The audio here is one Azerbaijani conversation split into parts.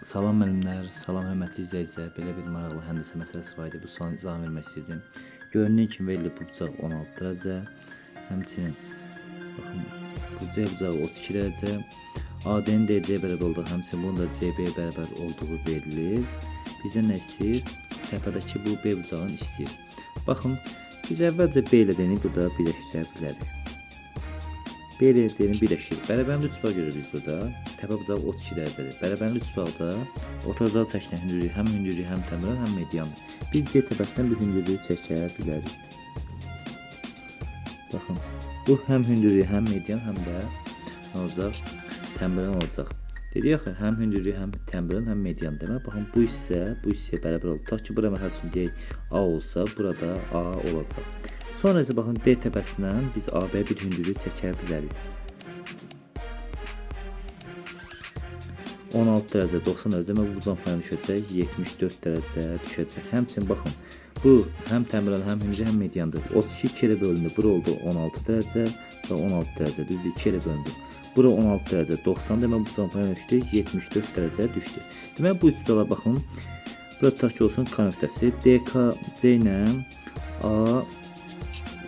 Salam müəllimlər, salam hörmətli izləyicilər. Belə bir maraqlı həndəsə məsələsi var idi. Bu sualın izahını vermək istəyirdim. Göründüyü kimi verilib bu bucaq 16 dərəcə. Həmçinin baxın bu C bucağı 32 dərəcə. AD-nin DC bərabər olduğu, həmçinin bunun da CB bərabər olduğu verilir. Bizə nə istəyir? Təpədəki bu B bucağını istəyir. Baxın, biz əvvəlcə B ilə D-ni burada birləşdirə bilərik. B ilə D-ni birləşdirir. Bərabərli üçbucağı görürük biz burada. Təpə bucağı 32 dərəcədir. Bərabərli üçbucaqda ortabucağı çəkilən hündürlük həm hündürlük, həm təmrən, həm mediandır. Biz C təpəsindən bu hündürlüyü çəkə bilərik. Baxın, bu həm hündürlük, həm median, həm də nə olacaq? Təmrən olacaq. Dedik axı, həm hündürlük, həm təmrən, həm median demək. Baxın, bu hissəyə bərabər olur. Tutaq ki, bura məsəl üçün deyək A olsa, burada A olacaq. Sonra isə baxın, D təpəsindən biz AB bir hündürlük çəkə bilərik. 16 dərəcə, 90 dərəcə və bu bucağın payına düşəcək, 74 dərəcə düşəcək. Həmçinin baxın, bu həm təmrən, həm hündürlük, həm mediandır. 32 ilə bölündü. Bura oldu 16 dərəcə və 16 dərəcə. Düzdür, 2 ilə bölündü. Bura 16 dərəcə, 90 demək bu bucağın payına düşdü, 74 dərəcə düşdü. Demək bu üçbucağa baxın. Burada tutaq ki olsun K nöqtəsi. DKC ilə A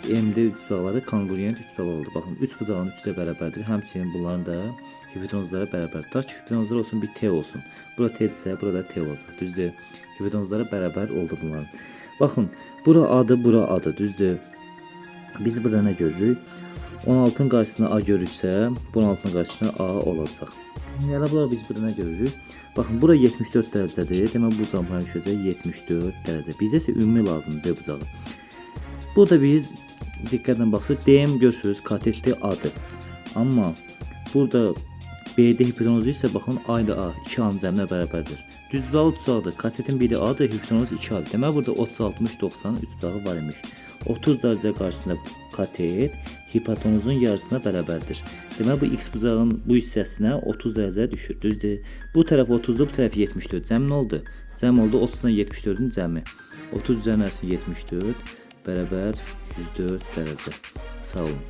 MD üçbucaqları kongruent üçbucaqlar oldu. Baxın, üç bucağın üçü də bərabərdir. Həmçinin bunların da hipotenuzlara bərabər. Tutaq ki, hipotenuzlar olsun, bir T olsun. Bura T isə, burada T olacaq. Düzdür? Hipotenuzlara bərabər oldu bunların. Baxın, bura A-dır, bura A-dır. Düzdür? Biz burada nə görürük? 16'ın qarşısına A görürsə, bu 16'ın qarşısına A olacaq. Yəni bunlar biz burada nə görürük? Baxın, bura 74 dərəcədir. Demək bu bucağın payına düşəcək 74 dərəcə. Bizə isə ümumi lazımdır B bucağı. Burada biz diqqətlə baxsaq, DM görürsünüz, katetli A-dır. Amma burada BD hipotenuzu isə baxın, A ilə A 2 A-nın cəminə bərabərdir. Düzbucağı bucaqdır. Katetin biri A-dır, hipotenuz 2A-dır. Demək burada 30, 60, 90 üçbucağı var imiş. 30 dərəcə qarşısında katet hipotenuzun yarısına bərabərdir. Demək bu X bucağın bu hissəsinə 30 dərəcə düşür. Düzdür? Bu tərəf 30-dur, bu tərəf 74. Cəm nə oldu? Cəm oldu 30-dan 74-ün cəmi. 30 üzərinə 74 bərabər 104 dərəcə. Sağ olun.